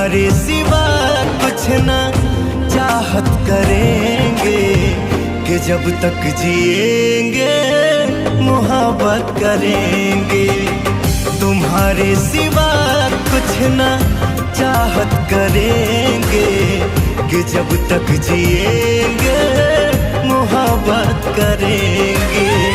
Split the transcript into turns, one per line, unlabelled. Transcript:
तुम्हारे सिवा कुछ ना चाहत करेंगे कि जब तक जिएंगे मोहब्बत करेंगे। तुम्हारे सिवा कुछ ना चाहत करेंगे कि जब तक जिएंगे मोहब्बत करेंगे।